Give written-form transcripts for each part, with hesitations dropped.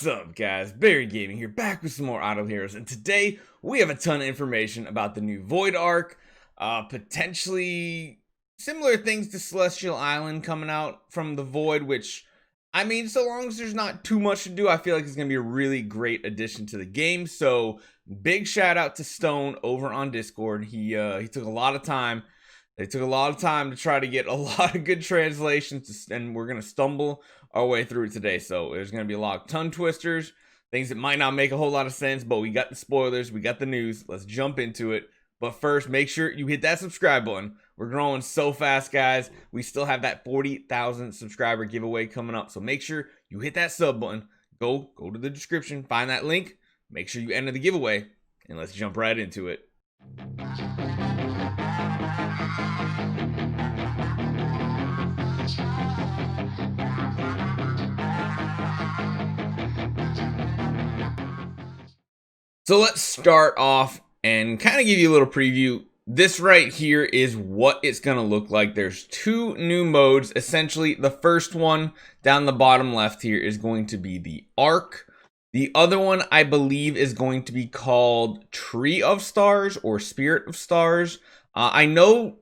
What's up, guys? Barry Gaming here, back with some more Idle Heroes, and today we have a ton of information about the new Void Arc, potentially similar things to Celestial Island coming out from the Void, which, I mean, so long as there's not too much to do, I feel like it's going to be a really great addition to the game. So, big shout out to Stone over on Discord. He took a lot of time. They took a lot of time to try to get a lot of good translations, and we're going to stumble our way through it today. So there's going to be a lot of tongue twisters, things that might not make a whole lot of sense, but we got the spoilers, we got the news. Let's jump into it. But first, make sure you hit that subscribe button. We're growing so fast, guys. We still have that 40,000 subscriber giveaway coming up. So make sure you hit that sub button. Go to the description, find that link, make sure you enter the giveaway, and let's jump right into it. So let's start off and kind of give you a little preview. This right here is what it's going to look like. There's two new modes. Essentially, the first one down the bottom left here is going to be the Arc. The other one, I believe, is going to be called Tree of Stars or Spirit of Stars. I know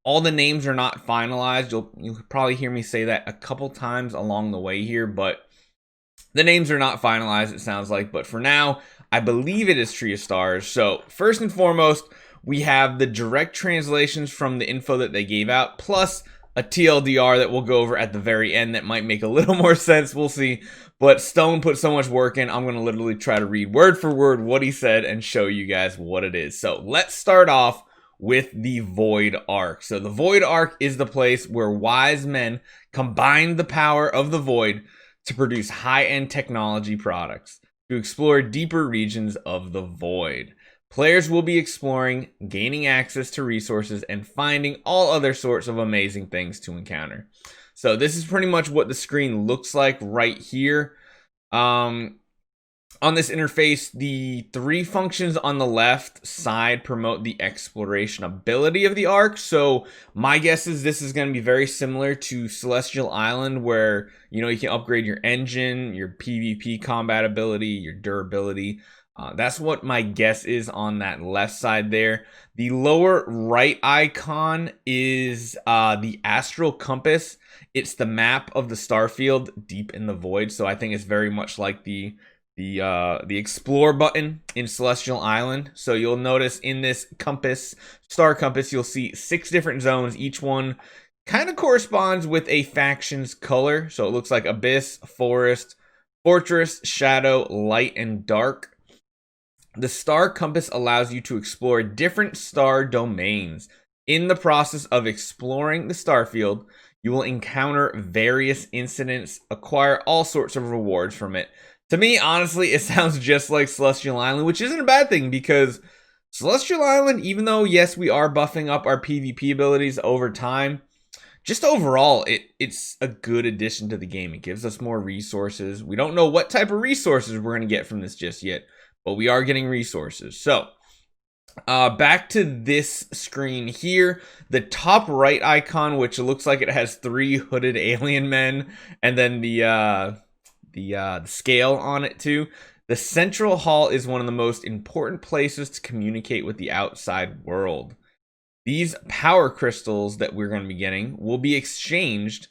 all the names are not finalized. You'll probably hear me say that a couple times along the way here, but the names are not finalized, it sounds like. But for now, I believe it is Tree of Stars. So first and foremost, we have the direct translations from the info that they gave out, plus a TLDR that we'll go over at the very end that might make a little more sense. We'll see. But Stone put so much work in, I'm going to literally try to read word for word what he said and show you guys what it is. So let's start off with the Void Arc. So the Void Arc is the place where wise men combine the power of the Void to produce high-end technology products, to explore deeper regions of the Void. Players will be exploring, gaining access to resources, and finding all other sorts of amazing things to encounter. So this is pretty much what the screen looks like right here. On this interface, the three functions on the left side promote the exploration ability of the Arc. So my guess is this is going to be very similar to Celestial Island, where you can upgrade your engine, your PvP combat ability, your durability. That's what my guess is on that left side there. The lower right icon is the Astral Compass. It's the map of the starfield deep in the Void. So I think it's very much like the Explore button in Celestial Island. So you'll notice in this compass, star compass, you'll see 6 different zones. Each one kind of corresponds with a faction's color. So it looks like Abyss, Forest, Fortress, Shadow, Light, and Dark. The star compass allows you to explore different star domains. In the process of exploring the starfield, you will encounter various incidents, acquire all sorts of rewards from it. To me, honestly, it sounds just like Celestial Island, which isn't a bad thing, because Celestial Island, even though, yes, we are buffing up our PvP abilities over time, just overall, it's a good addition to the game. It gives us more resources. We don't know what type of resources we're going to get from this just yet, but we are getting resources. So, back to this screen here, the top right icon, which looks like it has 3 hooded alien men, and then the scale on it too. The central hall is one of the most important places to communicate with the outside world. These power crystals that we're going to be getting will be exchanged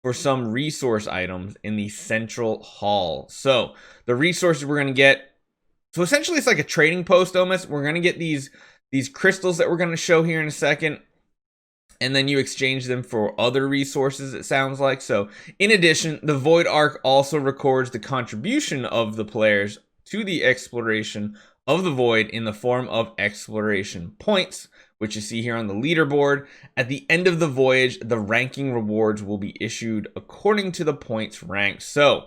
for some resource items in the central hall. So the resources we're going to get, so essentially it's like a trading post almost. We're going to get these crystals that we're going to show here in a second, and then you exchange them for other resources, it sounds like. So in addition, the Void Arc also records the contribution of the players to the exploration of the Void in the form of exploration points, which you see here on the leaderboard. At the end of the voyage, the ranking rewards will be issued according to the points ranked. So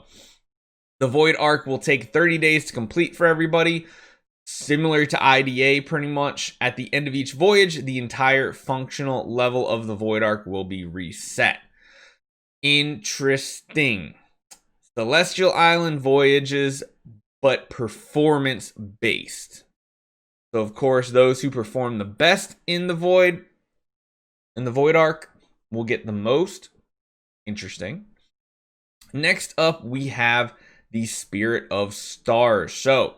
the Void Arc will take 30 days to complete for everybody. Similar to IDA, pretty much. At the end of each voyage, the entire functional level of the Void Arc will be reset. Interesting. Celestial Island voyages, but performance-based. So, of course, those who perform the best in the Void Arc will get the most. Interesting. Next up, we have the Spirit of Stars. So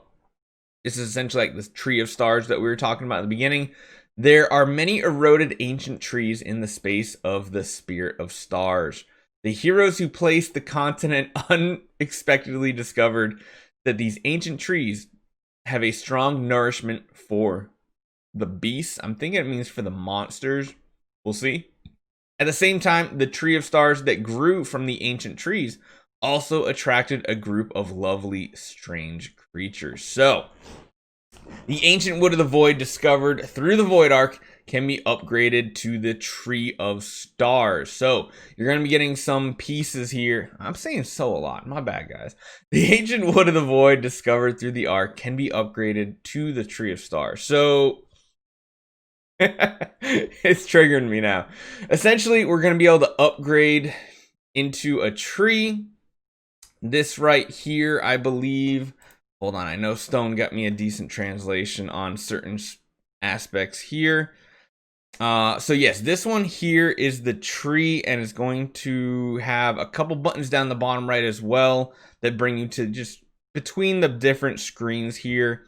this is essentially like this tree of stars that we were talking about at the beginning. There are many eroded ancient trees in the space of the Spirit of Stars. The heroes who placed the continent unexpectedly discovered that these ancient trees have a strong nourishment for the beasts. I'm thinking it means for the monsters. We'll see. At the same time, the tree of stars that grew from the ancient trees also attracted a group of lovely, strange creatures. So, the ancient wood of the void discovered through the void arc can be upgraded to the tree of stars. So, you're going to be getting some pieces here. I'm saying so a lot. My bad, guys. The ancient wood of the void discovered through the arc can be upgraded to the tree of stars. So, it's triggering me now. Essentially, we're going to be able to upgrade into a tree. This right here, I believe. Hold on, I know Stone got me a decent translation on certain aspects here. So yes, this one here is the tree, and it's going to have a couple buttons down the bottom right as well that bring you to just between the different screens here.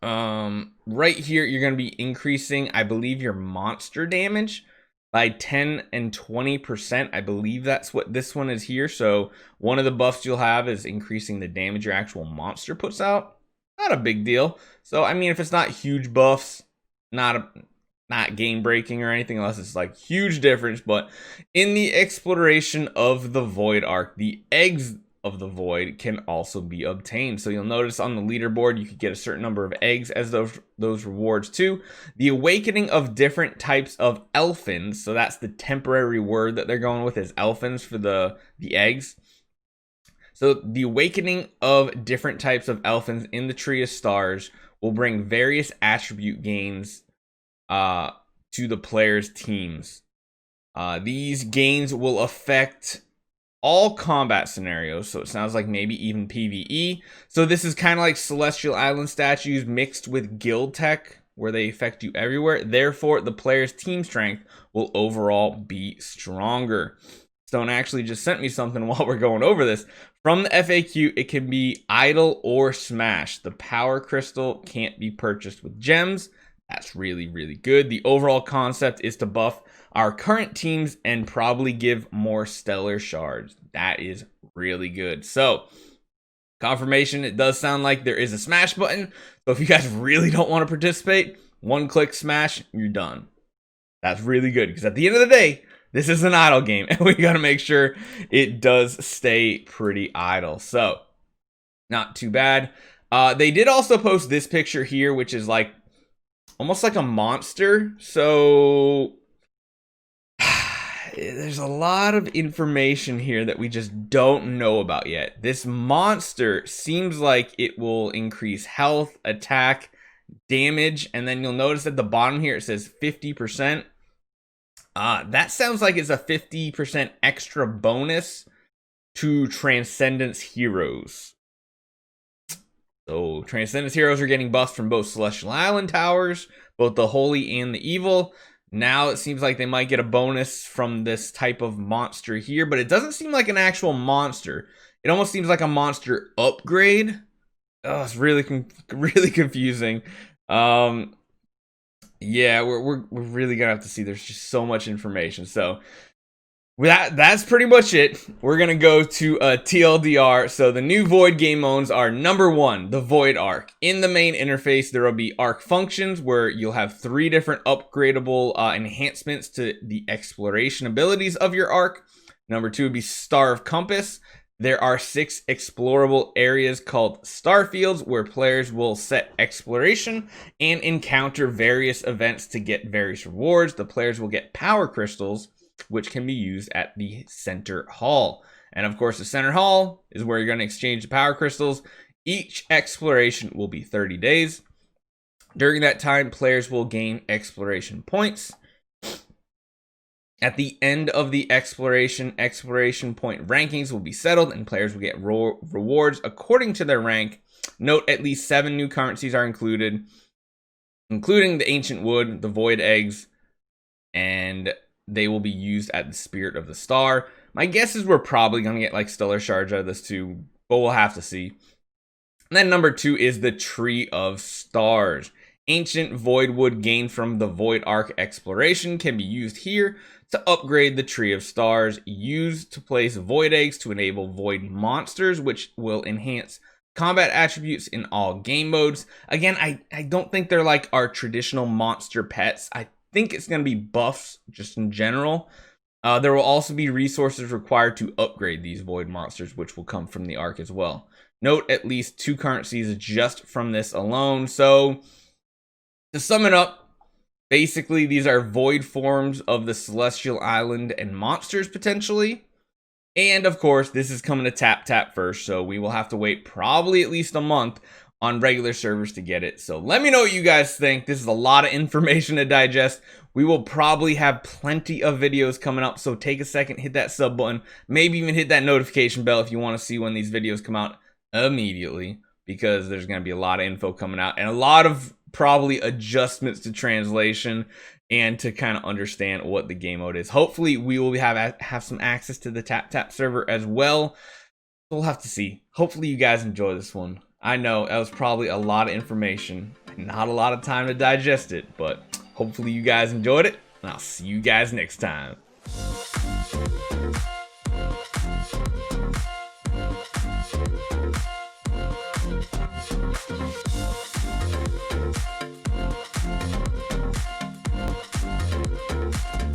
Right here, you're going to be increasing, I believe, your monster damage by 10 and 20%. I believe that's what this one is here. So one of the buffs you'll have is increasing the damage your actual monster puts out. Not a big deal. So, I mean, if it's not huge buffs, not game breaking or anything, unless it's like huge difference. But in the exploration of the void arc, the eggs of the void can also be obtained. So you'll notice on the leaderboard you could get a certain number of eggs as those rewards too. The awakening of different types of elfins, so that's the temporary word that they're going with, is elfins for the eggs. So the awakening of different types of elfins in the tree of stars will bring various attribute gains to the players' teams. These gains will affect all combat scenarios, so it sounds like maybe even PvE. So this is kind of like Celestial Island statues mixed with guild tech, where they affect you everywhere. Therefore, the player's team strength will overall be stronger. Stone actually just sent me something while we're going over this. From the FAQ, it can be idle or smash. The power crystal can't be purchased with gems. That's really, really good. The overall concept is to buff our current teams and probably give more stellar shards. That is really good. So, confirmation, it does sound like there is a smash button. So if you guys really don't want to participate, one click smash, you're done. That's really good, because at the end of the day, this is an idle game, and we got to make sure it does stay pretty idle. So, not too bad. They did also post this picture here, which is like almost like a monster. So there's a lot of information here that we just don't know about yet. This monster seems like it will increase health, attack, damage, and then you'll notice at the bottom here it says 50%. That sounds like it's a 50% extra bonus to Transcendence heroes. So Transcendence heroes are getting buffs from both Celestial Island towers, both the holy and the evil. Now it seems like they might get a bonus from this type of monster here, but it doesn't seem like an actual monster. It almost seems like a monster upgrade. Oh, it's really confusing. Yeah, we're really gonna have to see. There's just so much information. So that's pretty much it. We're gonna go to TLDR. So the new Void game modes are: number 1, the Void Arc. In the main interface, there will be Arc functions where you'll have 3 different upgradable enhancements to the exploration abilities of your Arc. Number 2 would be Star of Compass. There are 6 explorable areas called Starfields where players will set exploration and encounter various events to get various rewards. The players will get power crystals, which can be used at the center hall. And of course, the center hall is where you're going to exchange the power crystals. Each exploration will be 30 days. During that time, players will gain exploration points. At the end of the exploration point rankings will be settled, and players will get rewards according to their rank. Note, at least 7 new currencies are included, including the Ancient Wood, the Void Eggs, and they will be used at the Spirit of the Star. My guess is we're probably going to get like Stellar Shards out of this too, but we'll have to see. And then number 2 is the Tree of Stars. Ancient void wood gained from the Void Ark exploration can be used here to upgrade the Tree of Stars. Used to place void eggs to enable void monsters, which will enhance combat attributes in all game modes. Again, I don't think they're like our traditional monster pets. I think it's going to be buffs just in general. There will also be resources required to upgrade these void monsters, which will come from the Ark as well. Note at least 2 currencies just from this alone. So to sum it up, basically these are void forms of the Celestial Island and monsters potentially. And of course, this is coming to TapTap first, so we will have to wait probably at least a month on regular servers to get it. So let me know what you guys think. This is a lot of information to digest. We will probably have plenty of videos coming up, so take a second, hit that sub button, maybe even hit that notification bell if you want to see when these videos come out immediately, because there's going to be a lot of info coming out and a lot of probably adjustments to translation and to kind of understand what the game mode is. Hopefully we will have some access to the TapTap server as well. We'll have to see. Hopefully you guys enjoy this one. I know that was probably a lot of information, not a lot of time to digest it, but hopefully you guys enjoyed it, and I'll see you guys next time.